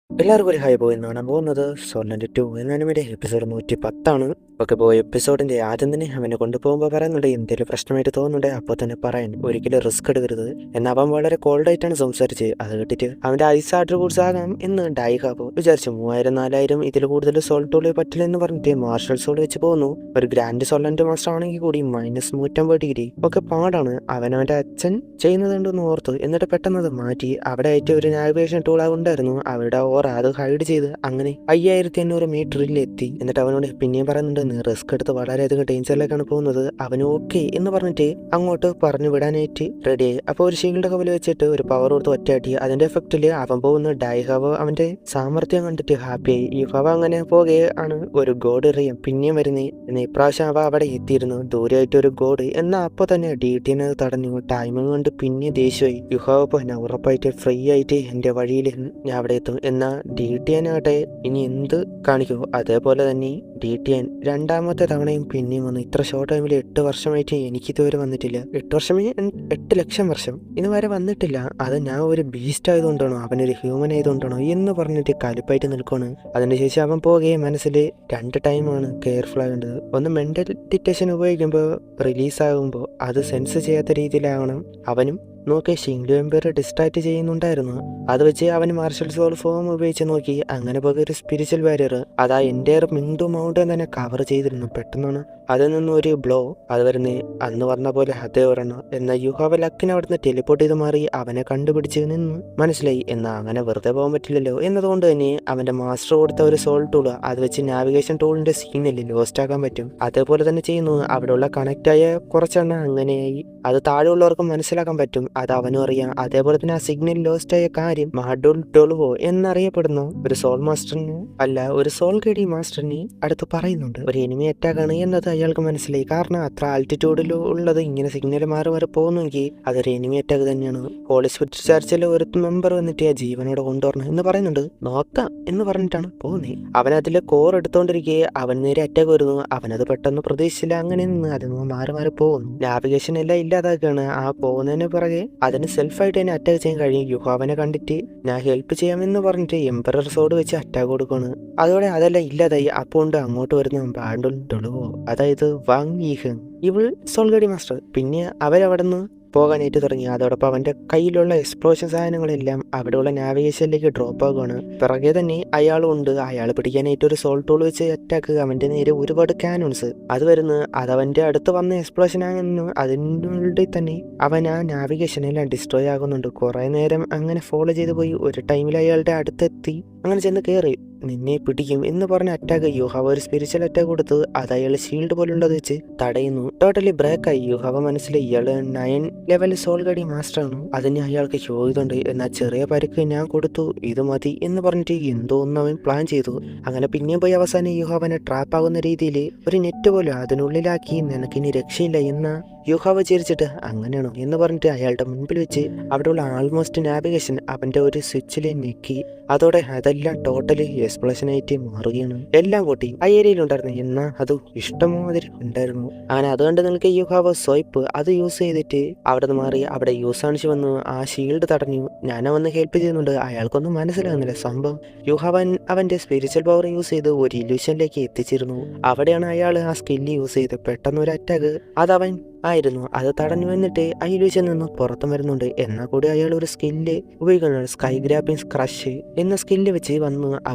എല്ലാവർക്കും ഒരു high boy എന്നാണ് പോകുന്നത്. സോളന്റ് 2 എന്ന അനിമയുടെ എപ്പിസോഡ് 110 ഒക്കെ പോയി എപ്പിസോഡിന്റെ ആദ്യം തന്നെ അവനെ കൊണ്ടുപോകുമ്പോൾ പറയുന്നുണ്ട് എന്തെങ്കിലും പ്രശ്നമായിട്ട് തോന്നുന്നുണ്ട് അപ്പോൾ തന്നെ പറയാൻ ഒരിക്കലും റിസ്ക് എടുക്കരുത്. എന്നാൽ അവൻ വളരെ കോൾഡായിട്ടാണ് സംസാരിച്ചത്. അത് കേട്ടിട്ട് അവന്റെ ഐസ് ആട്രിബ്യൂട്ട്സ് ആകാം എന്ന് ഡൈഹാബോ വിചാരിച്ചു. 3000-4000 ഇതിൽ കൂടുതൽ സോൾ ടൂളിൽ പറ്റില്ല എന്ന് പറഞ്ഞിട്ട് മാർഷൽ സോൾ വെച്ച് പോകുന്നു. ഒരു ഗ്രാൻഡ് സോളന്റ് മാസ്റ്റർ ആണെങ്കിൽ കൂടി -150 ഒക്കെ പാടാണ്. അവനവന്റെ അച്ഛൻ ചെയ്യുന്നതുണ്ടെന്ന് ഓർത്തു. എന്നിട്ട് പെട്ടെന്ന് അത് മാറ്റി അവിടെ ആയിട്ട് ഒരു നാവിഗേഷൻ ടൂൾ ഉണ്ടായിരുന്നു. അവരുടെ അത് ഹൈഡ് ചെയ്ത് അങ്ങനെ 5500 മീറ്ററിൽ എത്തി. എന്നിട്ട് അവനോട് പിന്നെയും പറയുന്നുണ്ട് നീ റിസ്ക് എടുത്ത് വളരെയധികം ഡേഞ്ചറിലേക്കാണ് പോകുന്നത്. അവന് ഓക്കെ എന്ന് പറഞ്ഞിട്ട് അങ്ങോട്ട് പറഞ്ഞു വിടാനായിട്ട് റെഡിയായി. അപ്പോൾ ഒരു ഷീൽഡ് കവല് വെച്ചിട്ട് ഒരു പവർ കൊടുത്ത് ഒറ്റയാട്ടി. അതിന്റെ എഫക്റ്റില് അവൻ പോകുന്ന ഡൈഹവ അവന്റെ സാമർത്ഥ്യം കണ്ടിട്ട് ഹാപ്പിയായി. ഈ ഹവ അങ്ങനെ പോകുകയാണ് ഒരു ഗോഡ് എറിയാം പിന്നെയും വരുന്നേ. എന്നാൽ ഇപ്രാവശ്യം അവ അവിടെ എത്തിയിരുന്നു ദൂരെയായിട്ട് ഒരു ഗോഡ്. എന്നാൽ അപ്പോൾ തന്നെ DTനെ തടഞ്ഞു. ടൈമിംഗ് കൊണ്ട് പിന്നെ ദേഷ്യമായി. യുഹാവ പോയി ഉറപ്പായിട്ട് ഫ്രീ ആയിട്ട് എന്റെ വഴിയിൽ ഞാൻ അവിടെ എത്തും. എന്നാൽ DTN ആകട്ടെ ഇനി എന്ത് കാണിക്കുമോ അതേപോലെ തന്നെ DTN രണ്ടാമത്തെ തവണയും പിന്നെയും വന്നു. ഇത്ര ഷോർട്ട് ടൈമിൽ 8 വർഷമായിട്ട് എനിക്കിതുവരെ വന്നിട്ടില്ല. 8 വർഷമേ 8 ലക്ഷം വർഷം ഇതുവരെ വന്നിട്ടില്ല. അത് ഞാൻ ഒരു ബീസ്റ്റ് ആയതുകൊണ്ടാണോ അവനൊരു ഹ്യൂമൻ ആയതുകൊണ്ടാണോ എന്ന് പറഞ്ഞിട്ട് കലിപ്പായിട്ട് നിൽക്കുകയാണ്. അതിനുശേഷം അവൻ പോകെ മനസ്സിൽ 2 ടൈമാണ് കെയർഫുൾ ആകേണ്ടത്. ഒന്ന് മെന്റൽ ഡിറ്റക്ഷൻ ഉപയോഗിക്കുമ്പോൾ റിലീസാകുമ്പോൾ അത് സെൻസ് ചെയ്യാത്ത രീതിയിലാവണം. അവനും നോക്കി ഷിംഗ്ലു എംപയർ ഡിസ്ട്രാക്ട് ചെയ്യുന്നുണ്ടായിരുന്നു. അത് വെച്ച് അവൻ മാർഷൽ സോൾ ഫോം ഉപയോഗിച്ച് നോക്കി. അങ്ങനെ പോകെ ഒരു സ്പിരിച്വൽ ബാരിയർ അതാ എൻ്റെ മിൻഡു മൗണ്ടൻ തന്നെ കവർ ചെയ്തിരുന്നു. പെട്ടെന്നാണ് അതിൽ നിന്നും ഒരു ബ്ലോ അത് വരുന്നേ. അന്ന് പറഞ്ഞ പോലെ അതേ ഒരെണ്ണം. എന്നാൽ യുഹാവ ലക്കിനെ അവിടുന്ന് ടെലിപ്പോർട്ട് ചെയ്ത് മാറി അവനെ കണ്ടുപിടിച്ച് നിന്ന് മനസ്സിലായി. എന്നാൽ അങ്ങനെ വെറുതെ പോകാൻ പറ്റില്ലല്ലോ എന്നതുകൊണ്ട് തന്നെ അവന്റെ മാസ്റ്റർ കൊടുത്ത ഒരു സോൾ ടൂൾ അത് വെച്ച് നാവിഗേഷൻ ടൂളിന്റെ സീനിൽ ലോസ്റ്റ് ആക്കാൻ പറ്റും. അതേപോലെ തന്നെ ചെയ്യുന്നു. അവിടെയുള്ള കണക്റ്റായ കുറച്ചെണ്ണം അങ്ങനെയായി അത് താഴെയുള്ളവർക്ക് മനസ്സിലാക്കാൻ പറ്റും. അത് അവനും അറിയാം. അതേപോലെ തന്നെ ആ സിഗ്നൽ ലോസ്റ്റ് ആയ കാര്യം മഹഡുൽ ടൊളുവോ എന്നറിയപ്പെടുന്നു ഒരു സോൾ മാസ്റ്ററിന് അല്ല ഒരു സോൾ ഗഡി മാസ്റ്ററിന് അടുത്ത് പറയുന്നുണ്ട്. ഒരു എനിമി അറ്റാക്കാണ് എന്നത് അയാൾക്ക് മനസ്സിലായി. കാരണം അത്ര ആൾട്ടിറ്റ്യൂഡിൽ ഉള്ളത് ഇങ്ങനെ സിഗ്നൽ മാറി മാറി പോകുന്നെങ്കിൽ അതൊരു എനിമി അറ്റാക്ക് തന്നെയാണ്. ഹോളി സ്പിരിറ്റ് ചർച്ചിലെ ഒരു മെമ്പർ വന്നിട്ട് ആ ജീവനോടെ കൊണ്ടുവരണം എന്ന് പറയുന്നുണ്ട്. നോക്കാം എന്ന് പറഞ്ഞിട്ടാണ് പോകുന്നത്. അവൻ അതിലെ കോർ എടുത്തോണ്ടിരിക്കെ അവൻ നേരെ അറ്റാക്ക് വരുന്നു. അവനത് പെട്ടെന്ന് പ്രതീക്ഷിച്ചില്ല. അങ്ങനെ നിന്ന് അതിന് മാറി മാറി പോകുന്നു. നാവിഗേഷൻ എല്ലാം ഇല്ലാതാക്കാണ്. ആ പോകുന്നതിന് പിറകെ അതിന് സെൽഫായിട്ട് തന്നെ അറ്റാക്ക് ചെയ്യാൻ കഴിയും. യുഹാവനെ കണ്ടിട്ട് ഞാൻ ഹെൽപ്പ് ചെയ്യാമെന്ന് പറഞ്ഞിട്ട് എംപറർ സോഡ് വെച്ച് അറ്റാക്ക് കൊടുക്കുകയാണ്. അതോടെ അതെല്ലാം ഇല്ലാതായി. അപ്പോൾ ഉണ്ട് അങ്ങോട്ട് വരുന്ന ബാൻഡുൽ ടൊളുവോ അതായത് വാങ് ഈഹ് ഇവൾ സോൾഗഡി മാസ്റ്റർ. പിന്നെ അവരവിടെ നിന്ന് പോകാനായിട്ട് തുടങ്ങി. അതോടൊപ്പം അവന്റെ കയ്യിലുള്ള എക്സ്പ്ലോഷൻ സാധനങ്ങളെല്ലാം അവിടെയുള്ള നാവിഗേഷനിലേക്ക് ഡ്രോപ്പ് ആകുകയാണ്. പിറകെ തന്നെ അയാളും ഉണ്ട്. അയാൾ പിടിക്കാനായിട്ട് ഒരു സോൾ ടൂൾ വെച്ച് അറ്റാക്ക്. അവന്റെ നേരെ ഒരുപാട് കാനോൺസ് അത് വരുന്നു. അത് അവന്റെ അടുത്ത് വന്ന എക്സ്പ്ലോഷൻ ആകുന്നു. അതിനുള്ളിൽ തന്നെ അവൻ ആ നാവിഗേഷനെല്ലാം ഡിസ്ട്രോയ് ആകുന്നുണ്ട്. കുറെ നേരം അങ്ങനെ ഫോളോ ചെയ്ത് പോയി. ഒരു ടൈമിൽ അയാളുടെ അടുത്തെത്തി. അങ്ങനെ ചെന്ന് കയറി നിന്നെ പിടിക്കും എന്ന് പറഞ്ഞ അറ്റാക്ക് യുഹാവ ഒരു സ്പിരിച്വൽ അറ്റാക്ക് കൊടുത്ത് അത് അയാൾ ഷീൽഡ് പോലുള്ളത് വെച്ച് തടയുന്നു. ടോട്ടലി ബ്രേക്കായി. യുഹാവ മനസ്സിലായി ഇയാള് 9 ലെവൽ സോൾ ഗഡി മാസ്റ്റർ ആണ്. അതിന് അയാൾക്ക് ചോദിതുണ്ട്. എന്നാൽ ചെറിയ പരിക്ക് ഞാൻ കൊടുത്തു ഇത് മതി എന്ന് പറഞ്ഞിട്ട് എന്തോ ഒന്ന് അവൻ പ്ലാൻ ചെയ്തു. അങ്ങനെ പിന്നെയും പോയി അവസാനം യുഹാവനെ ട്രാപ്പ് ആകുന്ന രീതിയിൽ ഒരു നെറ്റ് പോലും അതിനുള്ളിലാക്കി നിനക്കിനി രക്ഷയില്ല എന്ന യുഹാവ ചിരിച്ചിട്ട് അങ്ങനെയാണോ എന്ന് പറഞ്ഞിട്ട് അയാളുടെ മുൻപിൽ വെച്ച് അവിടെയുള്ള ആൾമോസ്റ്റ് നാവിഗേഷൻ അവന്റെ ഒരു സ്വിച്ചിൽ ഞെക്കി. അതോടെ അതെല്ലാം ടോട്ടലി എക്സ്പ്ലോഷൻ ആയിട്ട് മാറുകയാണ്. എല്ലാം പൊട്ടി ആ ഏരിയയിലുണ്ടായിരുന്നു. എന്നാൽ അത് ഇഷ്ടമാതിരി ഉണ്ടായിരുന്നു. അങ്ങനെ അതുകൊണ്ട് നിങ്ങൾക്ക് യുഹാവ സ്വൈപ്പ് അത് യൂസ് ചെയ്തിട്ട് അവിടെ നിന്ന് മാറി അവിടെ യൂസാണിച്ച് വന്ന് ആ ഷീൽഡ് തടഞ്ഞു. ഞാനാ വന്ന് ഹെൽപ്പ് ചെയ്യുന്നുണ്ട്. അയാൾക്കൊന്നും മനസ്സിലാകുന്നില്ല സംഭവം. യുഹാവൻ അവന്റെ സ്പിരിച്വൽ പവർ യൂസ് ചെയ്ത് ഒരു ഇല്യൂഷനിലേക്ക് എത്തിച്ചിരുന്നു. അവിടെയാണ് അയാൾ ആ സ്കില്ല് യൂസ് ചെയ്ത് പെട്ടെന്ന് ഒരു അറ്റാക്ക് അതവൻ ആയിരുന്നു. അത് തടഞ്ഞു വന്നിട്ട് ആ ഇല്യൂഷൻ നിന്ന് പുറത്തു വരുന്നുണ്ട്. എന്നാൽ കൂടി അയാൾ ഒരു സ്കില്ല് ഉപയോഗിക്കുന്നുണ്ട്. സ്കൈ ഗ്രാപ്പിംഗ് ക്രഷ് എന്ന സ്കില്ല് വെച്ച് വന്ന്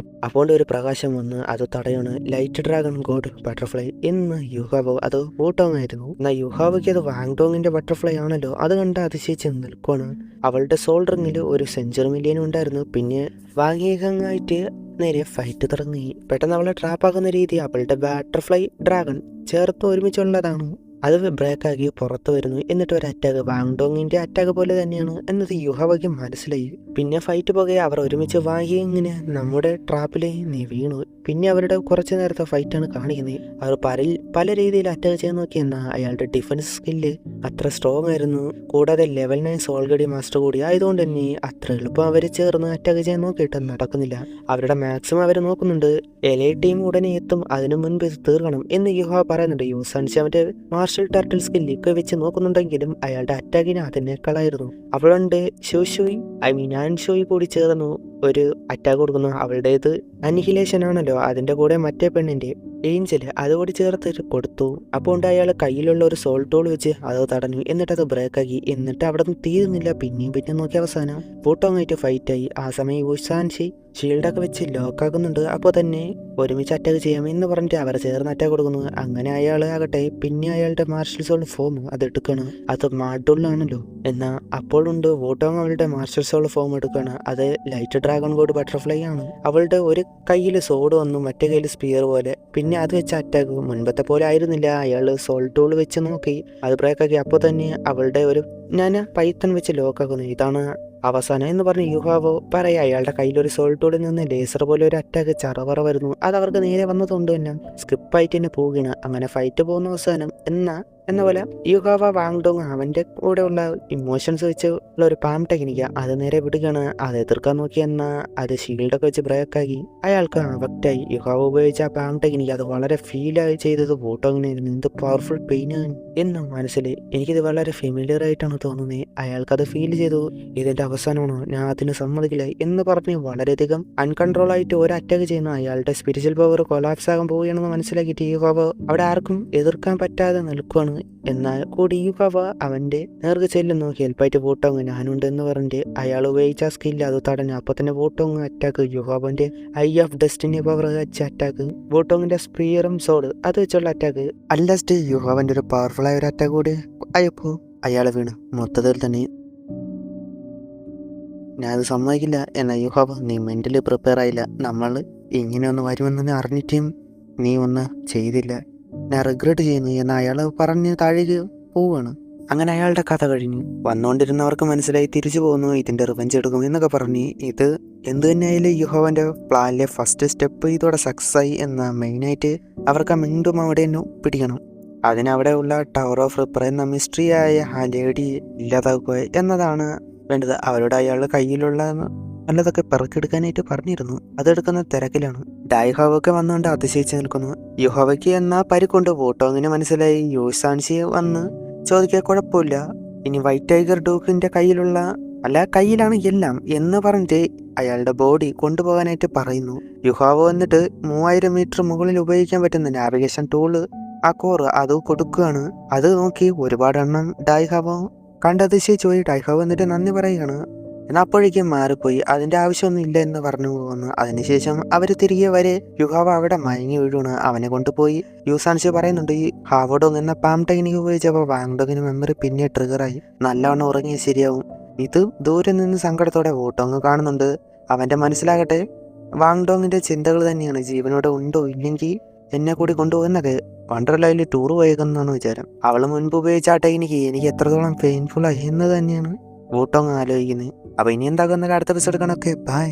അപ്പോൾ ഒരു പ്രകാശം വന്ന് അത് തടയാണ്. ലൈറ്റ് ഡ്രാഗൺ ഗോഡ് ബട്ടർഫ്ലൈ എന്ന് യുഹാവോ അത് ഊട്ടമായിരുന്നു. എന്നാൽ യുഹാവയ്ക്ക് അത് വാങ്ഡോങ്ങിന്റെ ബട്ടർഫ്ലൈ ആണല്ലോ. അത് കണ്ട് അതിശയിച്ച് നിൽക്കുകയാണ്. അവളുടെ സോൾ റിങ്ങിൽ ഒരു സെഞ്ചുറി മില്യൻ ഉണ്ടായിരുന്നു. പിന്നെ വാങ്ങിയങ്ങായിട്ട് നേരെ ഫൈറ്റ് തുടങ്ങി. പെട്ടെന്ന് അവളെ ട്രാപ്പാക്കുന്ന രീതി അവളുടെ ബട്ടർഫ്ലൈ ഡ്രാഗൺ ചേർത്ത് ഒരുമിച്ചുള്ളതാണ്. അത് ബ്രേക്കാക്കി പുറത്തു വരുന്നു. എന്നിട്ട് ഒരു അറ്റാക്ക് വാങ്ഡോങ്ങിന്റെ അറ്റാക്ക് പോലെ തന്നെയാണ് എന്നത് യുഹാവയ്ക്ക് മനസ്സിലായി. പിന്നെ ഫൈറ്റ് പോകെ അവർ ഒരുമിച്ച് വാങ്ങി ഇങ്ങനെ നമ്മുടെ ട്രാപ്പിലെ നീ വീണു പിന്നെ അവരുടെ കുറച്ച് നേരത്തെ ഫൈറ്റാണ് കാണിക്കുന്നത്. അവർ പല രീതിയിൽ അറ്റാക്ക് ചെയ്യാൻ നോക്കി. എന്നാൽ അയാളുടെ ഡിഫൻസ് സ്കില്ല് അത്ര സ്ട്രോങ് ആയിരുന്നു. കൂടാതെ ലെവൽ 9 സോൾഗഡി മാസ്റ്റർ കൂടി ആയതുകൊണ്ട് തന്നെ അത്ര എളുപ്പം അവർ ചേർന്ന് അറ്റാക്ക് ചെയ്യാൻ നോക്കിയിട്ട് നടക്കുന്നില്ല. അവരുടെ മാക്സിമം അവർ നോക്കുന്നുണ്ട്. എലൈ ടീം ഉടനെ എത്തും, അതിനു മുൻപ് ഇത് തീർക്കണം എന്ന് യുഹാവ പറയുന്നുണ്ട്. യൂസാൻഷി അവന്റെ മാർഷൽ ടർട്ടിൽ സ്കില്ലൊക്കെ വെച്ച് നോക്കുന്നുണ്ടെങ്കിലും അയാളുടെ അറ്റാക്കിന് അതിനേക്കാളായിരുന്നു. അവളുണ്ട് ഷോയി ആൻഷോയി കൂടി ചേർന്നു ഒരു അറ്റാക്ക് കൊടുക്കുന്നു. അവളുടേത് അനിഹിലേഷൻ ആണല്ലോ, അതിന്റെ കൂടെ മറ്റേ പെണ്ണിന്റെ ഏഞ്ചല് അതുകൂടി ചേർത്ത് കൊടുത്തു. അപ്പോൾ അയാൾ കയ്യിലുള്ള ഒരു സോൾ ടൂൾ വെച്ച് അത് തടഞ്ഞു. എന്നിട്ട് അത് ബ്രേക്ക് ആക്കി. എന്നിട്ട് അവിടെ നിന്ന് തീരുന്നില്ല, പിന്നെയും നോക്കി അവസാനം വൂട്ടോങ്ങായിട്ട് ഫൈറ്റായി. ആ സമയം യൂസാൻഷി ഷീൽഡൊക്കെ വെച്ച് ലോക്കാക്കുന്നുണ്ട്. അപ്പോൾ തന്നെ ഒരുമിച്ച് അറ്റാക്ക് ചെയ്യാം എന്ന് പറഞ്ഞിട്ട് അവർ ചേർന്ന് അറ്റാക്ക് കൊടുക്കുന്നു. അങ്ങനെ അയാൾ ആകട്ടെ പിന്നെ അയാളുടെ മാർഷൽ സോൾ ഫോം അത് എടുക്കണം. അത് മാഡുള്ളാണല്ലോ. എന്നാൽ അപ്പോഴുണ്ട് വൂട്ടോങ് അവളുടെ മാർഷൽ സോൾ ഫോം എടുക്കുകയാണ്. അത് ലൈറ്റ് ഡ്രാഗൺ ഗോഡ് ബട്ടർഫ്ലൈ ആണ്. അവളുടെ ഒരു കയ്യിൽ സോഡ് വന്നു, മറ്റേ കയ്യിൽ സ്പിയർ പോലെ. പിന്നെ അത് വെച്ച് അറ്റാക്ക് മുൻപത്തെ പോലെ ആയിരുന്നില്ല. അയാൾ സോൾ ടൂൾ വെച്ച് നോക്കി, അത് ബ്രേക്കാക്കി. അപ്പോൾ തന്നെ അവളുടെ ഒരു പൈത്തൺ വെച്ച് ലോക്കാക്കുന്നു. ഇതാണ് അവസാനം എന്ന് പറഞ്ഞ് യുഹാവോ പറയാം. അയാളുടെ കയ്യിലൊരു സോൾ ടൂളിൽ നിന്ന് ലേസർ പോലെ ഒരു അറ്റാക്ക് ചറവറ വരുന്നു. അത് അവർക്ക് നേരെ വന്നതുകൊണ്ട് തന്നെ സ്കിപ്പായിട്ട് തന്നെ പോവുകയാണ്. അങ്ങനെ ഫൈറ്റ് പോകുന്ന അവസാനം എന്ന പോലെ യുഹാവ വാങ്ഡോങ് അവന്റെ കൂടെ ഉള്ള ഇമോഷൻസ് വെച്ച് ഉള്ള ഒരു പാം ടെക്നിക്ക അത് നേരെ വിടുകയാണ്. അത് എതിർക്കാൻ നോക്കി. എന്നാൽ അത് ഷീൽഡൊക്കെ വെച്ച് ബ്രേക്കാക്കി അയാൾക്ക് അവക്റ്റായി. യുഹാവ ഉപയോഗിച്ച ആ പാം ടെക്നിക്ക് അത് വളരെ ഫീലായി ചെയ്തത് വൂട്ടോങ്ങിനായിരുന്നു. എന്ത് പവർഫുൾ പെയിനാണ് എന്ന് മനസ്സിൽ എനിക്കിത് വളരെ ഫെമിലിയർ ആയിട്ടാണ് തോന്നുന്നത്. അയാൾക്കത് ഫീൽ ചെയ്തു. ഇതിന്റെ അവസാനമാണോ, ഞാൻ അതിന് സമ്മതിക്കില്ല എന്ന് പറഞ്ഞ് വളരെയധികം അൺകൺട്രോൾ ആയിട്ട് ഒരു അറ്റാക്ക് ചെയ്യുന്ന അയാളുടെ സ്പിരിച്വൽ പവർ കൊളാപ്സ് ആകാൻ പോവുകയാണെന്ന് മനസ്സിലാക്കിയിട്ട് യുഹാവ അവിടെ ആർക്കും എതിർക്കാൻ പറ്റാതെ നിൽക്കുകയാണ്. എന്നാൽ കൂടി യുഹാവ അവന്റെ നേർക്ക് ചെല്ലുന്നു. ഹെൽപ്പായിട്ട് വൂട്ടോങ് ഞാനുണ്ട് എന്ന് പറഞ്ഞിട്ട് അയാൾ ഉപയോഗിച്ച സ്കില്ല് അത് തടഞ്ഞു. അപ്പൊ തന്നെ വൂട്ടോങ് അറ്റാക്ക്. യുഹാവന്റെ ഐ ഓഫ് ഡെസ്റ്റിനി പവർ വെച്ച അറ്റാക്ക്, വൂട്ടോങ്ങിന്റെ സ്പിയറും സോഡ് അത് വെച്ചുള്ള അറ്റാക്ക്. അല്ലാസ്റ്റ് യുഹാവന്റെ ഒരു പവർഫുൾ ആയ ഒരു അറ്റാക്ക് കൂടി ആയപ്പോ അയാളെ വീണ്. മൊത്തത്തിൽ തന്നെ ഞാനത് സമ്മതിക്കില്ല. എന്നാൽ യുഹാവ നീ മെന്റലി പ്രിപ്പയർ ആയില്ല. നമ്മൾ ഇങ്ങനെയൊന്ന് വരുമെന്ന് അറിഞ്ഞിട്ടും നീ ഒന്ന് ചെയ്തില്ല. ഞാൻ റിഗ്രറ്റ് ചെയ്യുന്നു എന്ന് അയാൾ പറഞ്ഞ് താഴേക്ക് പോവുകയാണ്. അങ്ങനെ അയാളുടെ കഥ കഴിഞ്ഞു. വന്നുകൊണ്ടിരുന്നവർക്ക് മനസ്സിലായി തിരിച്ചു പോകുന്നു, ഇതിന്റെ റിവെഞ്ച് എടുക്കും എന്നൊക്കെ പറഞ്ഞ്. ഇത് എന്ത് തന്നെയായാലും യുഹോവന്റെ പ്ലാനിലെ ഫസ്റ്റ് സ്റ്റെപ്പ് ഇതോടെ സക്സസ് ആയി. എന്ന മെയിനായിട്ട് അവർക്ക് വീണ്ടും അവിടെ പിടിക്കണം. അതിനവിടെ ഉള്ള ടവർ ഓഫ് റിപ്പർ എന്ന മിസ്റ്ററി ആയ ആ ലേഡി ഇല്ലാതാക്കുക എന്നതാണ് വേണ്ടത്. അവരുടെ അയാളുടെ കയ്യിലുള്ള നല്ലതൊക്കെ പെറുക്കെടുക്കാനായിട്ട് പറഞ്ഞിരുന്നു. അതെടുക്കുന്ന തിരക്കിലാണ്. ഡൈഹാവൊക്കെ വന്നുകൊണ്ട് അതിശയിച്ച് നിൽക്കുന്നു. യുഹോവയ്ക്ക് എന്നാ പരിക്കൊണ്ട് വൂട്ടോങ്ങിന് മനസ്സിലായി. യൂസാൻഷി വന്ന് ചോദിക്കാൻ കുഴപ്പമില്ല, ഇനി വൈറ്റ് ടൈഗർ ഡൂക്കിന്റെ കയ്യിലാണ് എല്ലാം എന്ന് പറഞ്ഞിട്ട് അയാളുടെ ബോഡി കൊണ്ടുപോകാനായിട്ട് പറയുന്നു. യുഹാവ വന്നിട്ട് 3000 മീറ്റർ മുകളിൽ ഉപയോഗിക്കാൻ പറ്റുന്ന നാവിഗേഷൻ ടൂള് ആ കോറ് അത് കൊടുക്കുകയാണ്. അത് നോക്കി ഒരുപാട് എണ്ണം ഡൈഹാവോ കണ്ടതിശയിച്ചു പോയി. ഡൈഹാവോ വന്നിട്ട് നന്ദി പറയുകയാണ്. എന്നാൽ അപ്പോഴേക്കും മാറിപ്പോയി, അതിന്റെ ആവശ്യമൊന്നും ഇല്ല എന്ന് പറഞ്ഞു പോകുന്നു. അതിനുശേഷം അവർ തിരികെ വരെ യുഹാവ അവിടെ മയങ്ങി വീഴുകയാണ്. അവനെ കൊണ്ടുപോയി യൂസാൻഷി പറയുന്നുണ്ട് ഈ ഹാവഡോങ് എന്ന പാം ടെക്നിക്ക് ഉപയോഗിച്ചപ്പോൾ വാങ്ഡോങ്ങിന് മെമ്മറി പിന്നെ ട്രിഗറായി. നല്ലവണ്ണം ഉറങ്ങിയ ശരിയാവും. ഇത് ദൂരെ നിന്ന് സങ്കടത്തോടെ വൂട്ടോങ് കാണുന്നുണ്ട്. അവന്റെ മനസ്സിലാകട്ടെ വാങ്ഡോങ്ങിന്റെ ചിന്തകൾ തന്നെയാണ്. ജീവനോടെ ഉണ്ടോ ഇല്ലെങ്കിൽ എന്നെ കൂടി കൊണ്ടുപോകുന്നൊക്കെ. വണ്ടർലയിൽ ടൂർ പോയേക്കെന്നാണ് വിചാരം. അവൾ മുൻപ് ഉപയോഗിച്ച ആ ടെക്നിക്ക് എനിക്ക് എത്രത്തോളം പെയിൻഫുൾ ആയി എന്ന് തന്നെയാണ് വൂട്ടോങ് ആലോചിക്കുന്നത്. അപ്പൊ ഇനി എന്താകുന്ന അടുത്ത എപ്പിസോഡ് കാണൊക്കെ. ബൈ.